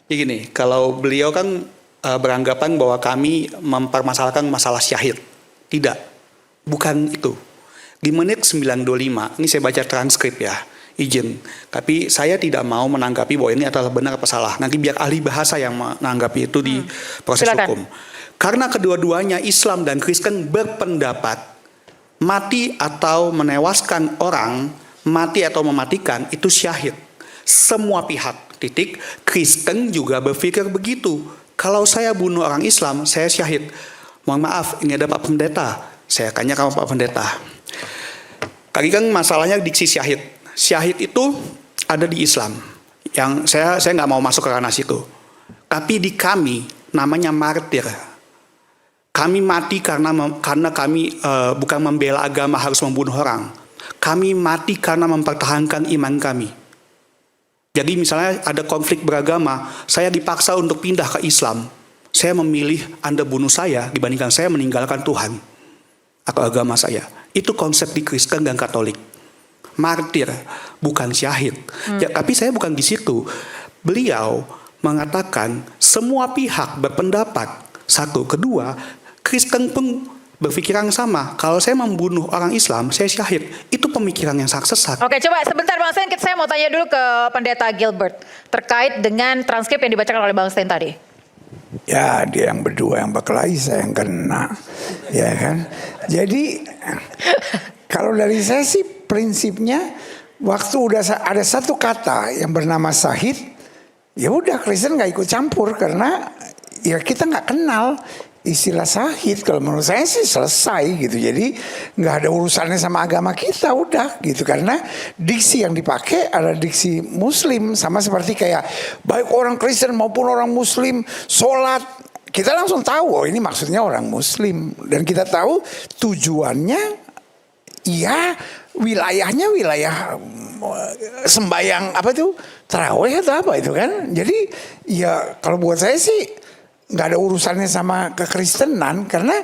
Ya gini, kalau beliau kan beranggapan bahwa kami mempermasalahkan masalah syahid. Tidak, bukan itu. Di menit 9:25, ini saya baca transkrip ya, izin. Tapi saya tidak mau menanggapi bahwa ini adalah benar apa salah. Nanti biar ahli bahasa yang menanggapi itu di proses Silakan. hukum. Karena kedua-duanya Islam dan Kristen berpendapat mati atau menewaskan orang, mati atau mematikan itu syahid. Semua pihak, titik. Kristen juga berpikir begitu. Kalau saya bunuh orang Islam, saya syahid. Mohon maaf, ini ada Pak Pendeta. Saya tanya sama Pak Pendeta. Tadi kan masalahnya diksi syahid. Syahid itu ada di Islam. Yang saya nggak mau masuk ke ranah situ. Tapi di kami namanya martir. Kami mati karena kami bukan membela agama harus membunuh orang. Kami mati karena mempertahankan iman kami. Jadi misalnya ada konflik beragama, saya dipaksa untuk pindah ke Islam. Saya memilih Anda bunuh saya dibandingkan saya meninggalkan Tuhan atau agama saya. Itu konsep di Kristen dan Katolik. Martir, bukan syahid. Ya, tapi saya bukan di situ. Beliau mengatakan semua pihak berpendapat. Satu, kedua, Kristen pun berpikiran sama. Kalau saya membunuh orang Islam, saya syahid. Itu pemikiran yang sangat sesat. Oke, coba sebentar Bang Stein, saya mau tanya dulu ke Pendeta Gilbert terkait dengan transkrip yang dibacakan oleh Bang Stein tadi. Ya, dia yang berdua yang berkelahi, saya yang kena. Ya kan? Jadi kalau dari saya sih prinsipnya waktu udah ada satu kata yang bernama syahid, ya udah Kristen nggak ikut campur karena ya kita nggak kenal istilah syahid. Kalau menurut saya sih selesai gitu. Jadi nggak ada urusannya sama agama kita, udah gitu. Karena diksi yang dipakai adalah diksi Muslim, sama seperti kayak baik orang Kristen maupun orang Muslim sholat, kita langsung tahu oh ini maksudnya orang Muslim, dan kita tahu tujuannya ya wilayahnya wilayah sembayang apa tuh tarawih atau apa itu kan. Jadi ya kalau buat saya sih nggak ada urusannya sama kekristenan, karena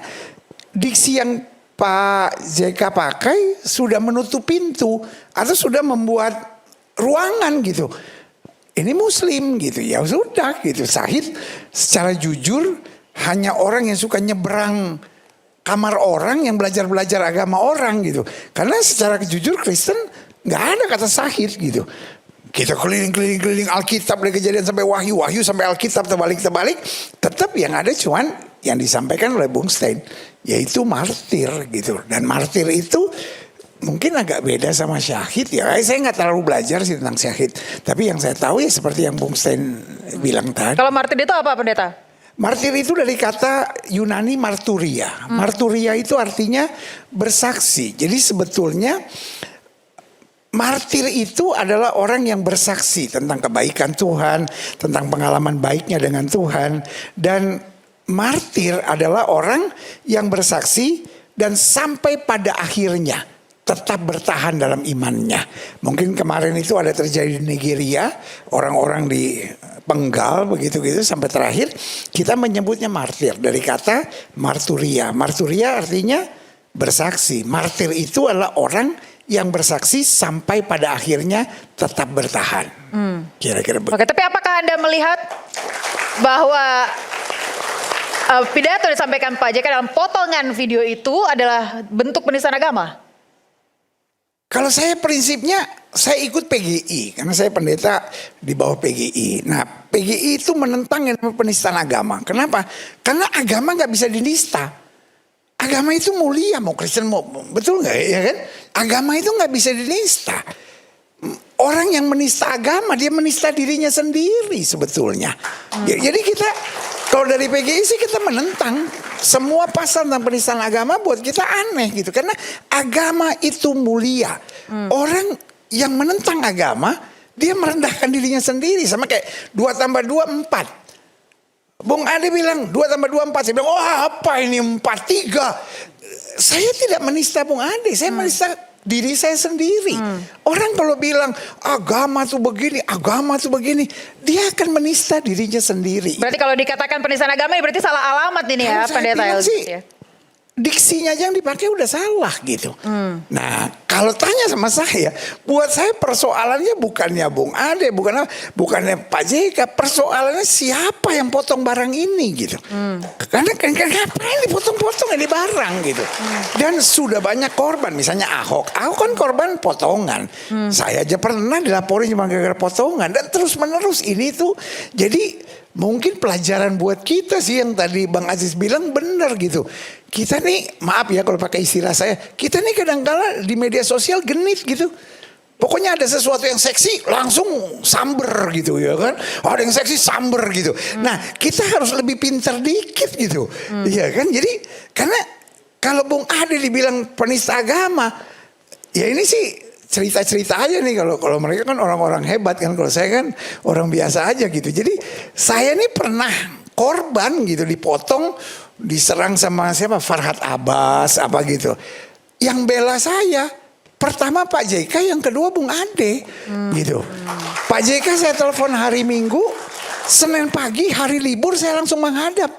diksi yang Pak JK pakai sudah menutup pintu atau sudah membuat ruangan gitu. Ini Muslim gitu, ya sudah gitu. Syahid secara jujur hanya orang yang suka nyebrang kamar orang, yang belajar agama orang gitu. Karena secara jujur Kristen nggak ada kata syahid gitu. Kita keliling Alkitab dari Kejadian sampai Wahyu sampai Alkitab terbalik, tetap yang ada cuman yang disampaikan oleh Bung Stein, yaitu martir gitu. Dan martir itu mungkin agak beda sama syahid ya. Saya nggak terlalu belajar sih tentang syahid, tapi yang saya tahu ya seperti yang Bung Stein bilang tadi. Kalau martir itu apa, Pendeta? Martir itu dari kata Yunani marturia. Marturia itu artinya bersaksi. Jadi sebetulnya martir itu adalah orang yang bersaksi tentang kebaikan Tuhan, tentang pengalaman baiknya dengan Tuhan. Dan martir adalah orang yang bersaksi dan sampai pada akhirnya tetap bertahan dalam imannya. Mungkin kemarin itu ada terjadi di Nigeria, orang-orang di penggal begitu-gitu sampai terakhir kita menyebutnya martir dari kata marturia. Marturia artinya bersaksi. Martir itu adalah orang yang bersaksi sampai pada akhirnya tetap bertahan. Kira-kira begitu. Oke, tapi apakah Anda melihat bahwa pidato yang disampaikan Pak JK dalam potongan video itu adalah bentuk penistaan agama? Kalau saya prinsipnya saya ikut PGI karena saya pendeta di bawah PGI. Nah, PGI itu menentang yang namanya penistaan agama. Kenapa? Karena agama nggak bisa dinista. Agama itu mulia, mau Kristen mau, betul nggak ya kan? Agama itu nggak bisa dinista. Orang yang menista agama dia menista dirinya sendiri sebetulnya. Jadi kita kalau dari PGI sih kita menentang semua pasal tentang penistaan agama, buat kita aneh gitu. Karena agama itu mulia. Orang yang menentang agama dia merendahkan dirinya sendiri, sama kayak 2 tambah 2 4. Bung Ade bilang 2 tambah 2 4. Saya bilang oh apa ini 4 3. Saya tidak menista Bung Ade, saya menista diri saya sendiri. Orang kalau bilang agama tuh begini, dia akan menista dirinya sendiri. Berarti kalau dikatakan penistaan agama berarti salah alamat ini ya, Kalau saya Pendeta bilang Elvis sih, ya. diksinya aja yang dipakai udah salah gitu. Nah, kalau tanya sama saya, buat saya persoalannya bukannya Bung Ade, bukannya Pak JK, persoalannya siapa yang potong barang ini gitu. Karena ngapain dipotong-potong ini barang gitu. Dan sudah banyak korban, misalnya Ahok kan korban potongan. Saya aja pernah dilaporin cuma gara-gara potongan dan terus menerus ini tuh jadi mungkin pelajaran buat kita sih yang tadi Bang Aziz bilang benar gitu. Kita nih, maaf ya kalau pakai istilah saya, kita nih kadang-kala di media sosial genit gitu. Pokoknya ada sesuatu yang seksi langsung samber gitu ya kan. Ada yang seksi samber gitu. Nah kita harus lebih pintar dikit gitu. Iya kan, jadi karena kalau Bung Ade dibilang penista agama, ya ini sih cerita-cerita aja nih, kalau mereka kan orang-orang hebat kan, kalau saya kan orang biasa aja gitu. Jadi saya nih pernah korban gitu, dipotong, diserang sama siapa, Farhad Abbas apa gitu. Yang bela saya pertama Pak JK, yang kedua Bung Ade gitu. Pak JK saya telepon hari Minggu, Senin pagi hari libur saya langsung menghadap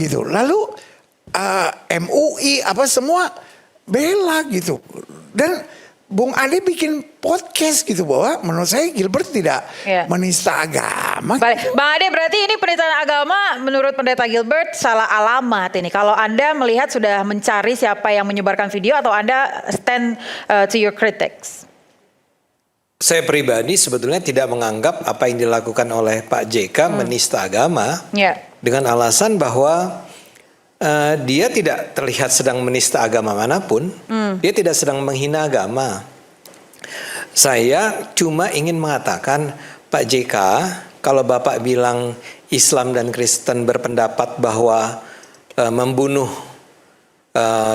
gitu. Lalu MUI apa semua bela gitu. Dan Bung Ade bikin podcast gitu bahwa menurut saya Gilbert tidak menista agama. Baik, Bang Ade, berarti ini penistaan agama menurut Pendeta Gilbert salah alamat ini. Kalau Anda melihat sudah mencari siapa yang menyebarkan video atau Anda stand to your critics? Saya pribadi sebetulnya tidak menganggap apa yang dilakukan oleh Pak JK menista agama dengan alasan bahwa dia tidak terlihat sedang menista agama manapun. Dia tidak sedang menghina agama. Saya cuma ingin mengatakan, Pak JK, kalau Bapak bilang Islam dan Kristen berpendapat bahwa membunuh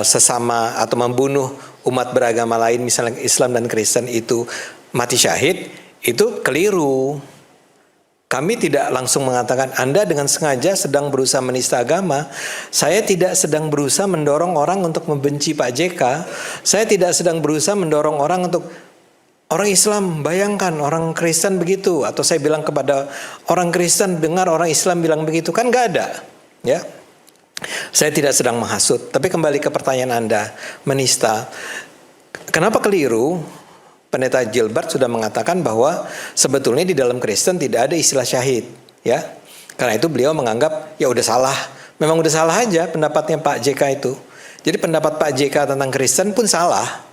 sesama atau membunuh umat beragama lain, misalnya Islam dan Kristen itu mati syahid, itu keliru. Kami tidak langsung mengatakan Anda dengan sengaja sedang berusaha menista agama. Saya tidak sedang berusaha mendorong orang untuk membenci Pak JK. Saya tidak sedang berusaha mendorong orang untuk orang Islam, bayangkan orang Kristen begitu. Atau saya bilang kepada orang Kristen, dengar orang Islam bilang begitu. Kan gak ada. Ya. Saya tidak sedang menghasut. Tapi kembali ke pertanyaan Anda, menista. Kenapa keliru? Pendeta Gilbert sudah mengatakan bahwa sebetulnya di dalam Kristen tidak ada istilah syahid, ya. Karena itu beliau menganggap ya udah salah. Memang udah salah aja pendapatnya Pak JK itu. Jadi pendapat Pak JK tentang Kristen pun salah.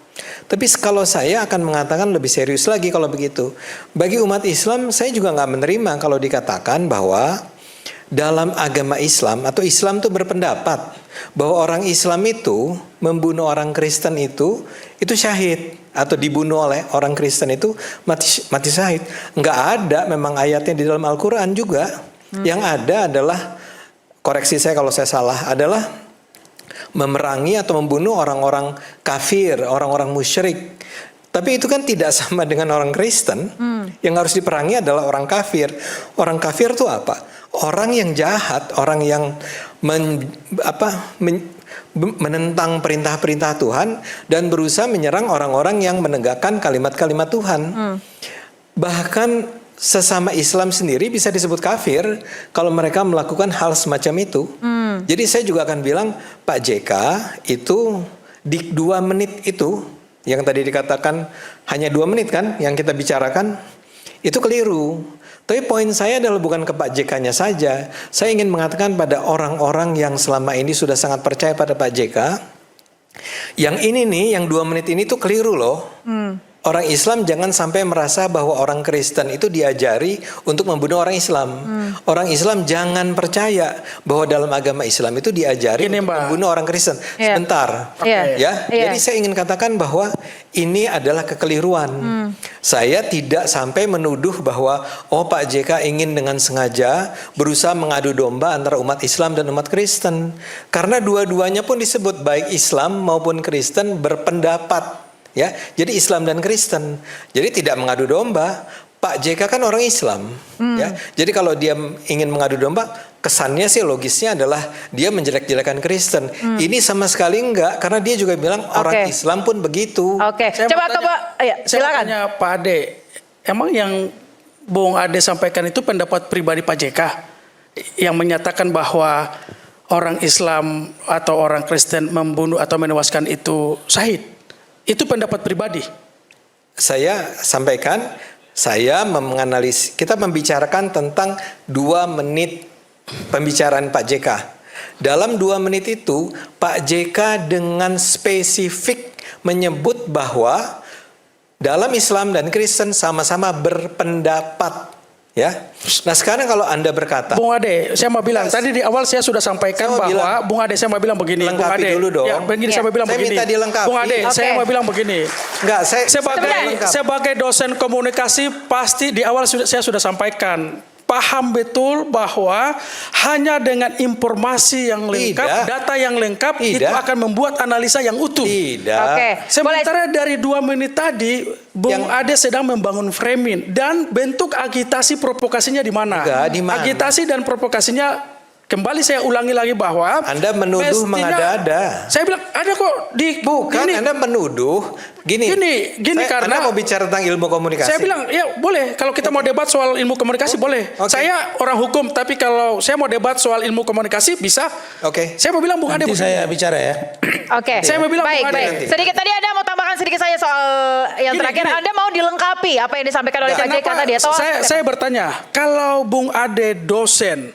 Tapi kalau saya akan mengatakan lebih serius lagi kalau begitu. Bagi umat Islam saya juga nggak menerima kalau dikatakan bahwa dalam agama Islam atau Islam itu berpendapat bahwa orang Islam itu membunuh orang Kristen itu syahid atau dibunuh oleh orang Kristen itu mati syahid. Nggak ada memang ayatnya di dalam Al-Quran juga. Yang ada adalah, koreksi saya kalau saya salah, adalah memerangi atau membunuh orang-orang kafir, orang-orang musyrik. Tapi itu kan tidak sama dengan orang Kristen. Yang harus diperangi adalah orang kafir. Orang kafir itu apa? Orang yang jahat, orang yang menentang perintah-perintah Tuhan dan berusaha menyerang orang-orang yang menegakkan kalimat-kalimat Tuhan. Bahkan sesama Islam sendiri bisa disebut kafir kalau mereka melakukan hal semacam itu. Jadi saya juga akan bilang Pak JK itu di 2 menit itu yang tadi dikatakan hanya 2 menit kan yang kita bicarakan itu keliru. Tapi poin saya adalah bukan ke Pak JK-nya saja. Saya ingin mengatakan pada orang-orang yang selama ini sudah sangat percaya pada Pak JK. Yang ini nih, yang 2 menit ini tuh keliru loh. Orang Islam jangan sampai merasa bahwa orang Kristen itu diajari untuk membunuh orang Islam. Orang Islam jangan percaya bahwa dalam agama Islam itu diajari untuk membunuh orang Kristen. Sebentar. Ya. Jadi saya ingin katakan bahwa ini adalah kekeliruan. Saya tidak sampai menuduh bahwa Pak JK ingin dengan sengaja berusaha mengadu domba antara umat Islam dan umat Kristen. Karena dua-duanya pun disebut baik Islam maupun Kristen berpendapat. Ya, jadi Islam dan Kristen. Jadi tidak mengadu domba. Pak JK kan orang Islam, ya. Jadi kalau dia ingin mengadu domba, kesannya sih logisnya adalah dia menjelek-jelekan Kristen. Ini sama sekali enggak, karena dia juga bilang orang Islam pun begitu. Coba silakan. Tanya Pak Ade, emang yang Bung Ade sampaikan itu pendapat pribadi Pak JK yang menyatakan bahwa orang Islam atau orang Kristen membunuh atau menewaskan itu syahid. Itu pendapat pribadi. Saya sampaikan, saya kita membicarakan tentang 2 menit pembicaraan Pak JK. Dalam 2 menit itu, Pak JK dengan spesifik menyebut bahwa dalam Islam dan Kristen sama-sama berpendapat. Ya, nah sekarang kalau Anda berkata, Bung Ade, saya mau bilang, tadi di awal saya sudah sampaikan Saya mau bahwa, bilang, Bung Ade saya mau bilang begini, Bung lengkapi Ade, dulu dong. ya, begini saya mau bilang Saya begini, minta dilengkapi. Bung Ade, saya Oke. mau bilang begini, enggak, saya sebagai dosen komunikasi pasti di awal saya sudah sampaikan, paham betul bahwa hanya dengan informasi yang lengkap, Tidak. data yang lengkap itu Tidak. akan membuat analisa yang utuh. tidak. Oke. Sementara dari 2 menit tadi, Bung Yang- Ade sedang membangun framing dan bentuk agitasi provokasinya di mana? Enggak, di mana? Agitasi dan provokasinya, kembali saya ulangi lagi bahwa Anda menuduh mestinya- mengada-ada. Saya bilang ada kok di Bukan, gini. Anda menuduh. Gini Karena Anda mau bicara tentang ilmu komunikasi. saya bilang ya boleh kalau kita mau debat soal ilmu komunikasi boleh. Oke. Saya orang hukum tapi kalau saya mau debat soal ilmu komunikasi bisa. Oke. Saya mau bilang Bung Ade Nanti begini. saya bicara ya. Oke. Saya mau bilang, baik, Bung Ade, baik. nanti. Sedikit tadi Anda mau tambahkan sedikit saja soal yang Gini, terakhir. gini. Anda mau dilengkapi apa yang disampaikan oleh Pak JK Kenapa tadi atau saya bertanya, kalau Bung Ade dosen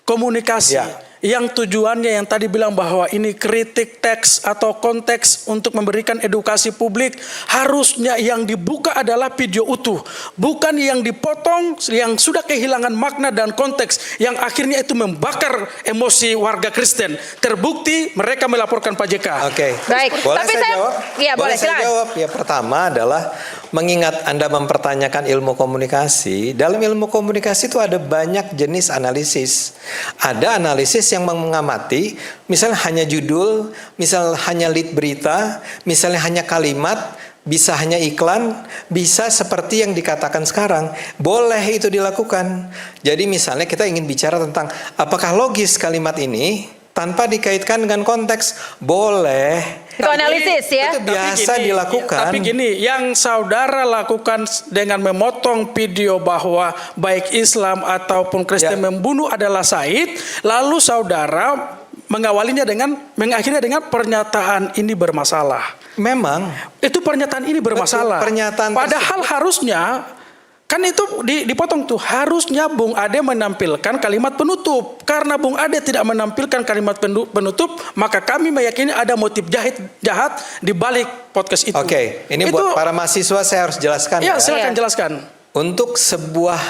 komunikasi Ya. yang tujuannya yang tadi bilang bahwa ini kritik teks atau konteks untuk memberikan edukasi publik, harusnya yang dibuka adalah video utuh, bukan yang dipotong yang sudah kehilangan makna dan konteks yang akhirnya itu membakar emosi warga Kristen. Terbukti mereka melaporkan Pak JK. Oke. Baik. Boleh Tapi saya saya- jawab? Iya, boleh, saya silakan. jawab. Ya, pertama adalah mengingat Anda mempertanyakan ilmu komunikasi. Dalam ilmu komunikasi itu ada banyak jenis analisis. Ada analisis yang mengamati, misalnya hanya judul, misalnya hanya lead berita, misalnya hanya kalimat, bisa hanya iklan, bisa seperti yang dikatakan sekarang. Boleh itu dilakukan. Jadi misalnya kita ingin bicara tentang apakah logis kalimat ini tanpa dikaitkan dengan konteks, boleh. itu analisis ya? Itu biasa Tapi dilakukan. Tapi gini, yang saudara lakukan dengan memotong video bahwa baik Islam ataupun Kristen Ya. membunuh adalah Said, lalu saudara mengawalinya dengan mengakhirinya dengan pernyataan ini bermasalah. Memang Itu pernyataan ini bermasalah. Betul, pernyataan Padahal harusnya kan itu dipotong tuh, harusnya Bung Ade menampilkan kalimat penutup. Karena Bung Ade tidak menampilkan kalimat penutup, maka kami meyakini ada motif jahat di balik podcast itu. Oke, ini buat para mahasiswa saya harus jelaskan Ya, ya. silakan Iya. jelaskan. Untuk sebuah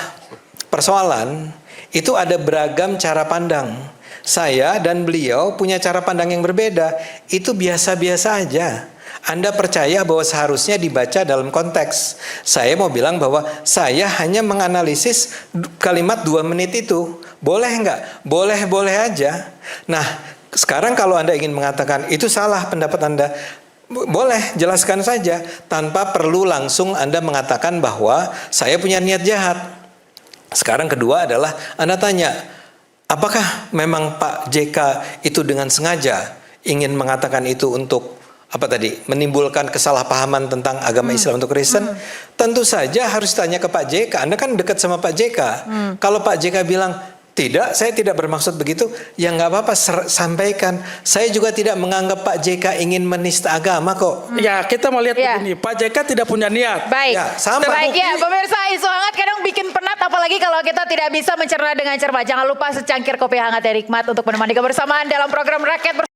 persoalan itu ada beragam cara pandang. Saya dan beliau punya cara pandang yang berbeda. Itu biasa-biasa aja. Anda percaya bahwa seharusnya dibaca dalam konteks. Saya mau bilang bahwa saya hanya menganalisis kalimat 2 menit itu. Boleh nggak? Boleh-boleh aja. Nah, sekarang kalau Anda ingin mengatakan itu salah pendapat Anda, boleh, jelaskan saja. Tanpa perlu langsung Anda mengatakan bahwa saya punya niat jahat. Sekarang kedua adalah Anda tanya, apakah memang Pak JK itu dengan sengaja ingin mengatakan itu untuk apa tadi, menimbulkan kesalahpahaman tentang agama Islam untuk Kristen? Tentu saja harus tanya ke Pak JK. Anda kan dekat sama Pak JK. Kalau Pak JK bilang tidak, saya tidak bermaksud begitu, ya nggak apa-apa, sampaikan. Saya juga tidak menganggap Pak JK ingin menista agama kok. Ya, kita mau lihat Ya. begini, Pak JK tidak punya niat. Baik. Ya, sama. Baik ya, pemirsa, isu hangat kadang bikin penat apalagi kalau kita tidak bisa mencerna dengan cermat. Jangan lupa secangkir kopi hangat yang nikmat untuk menemani kebersamaan dalam program Rakyat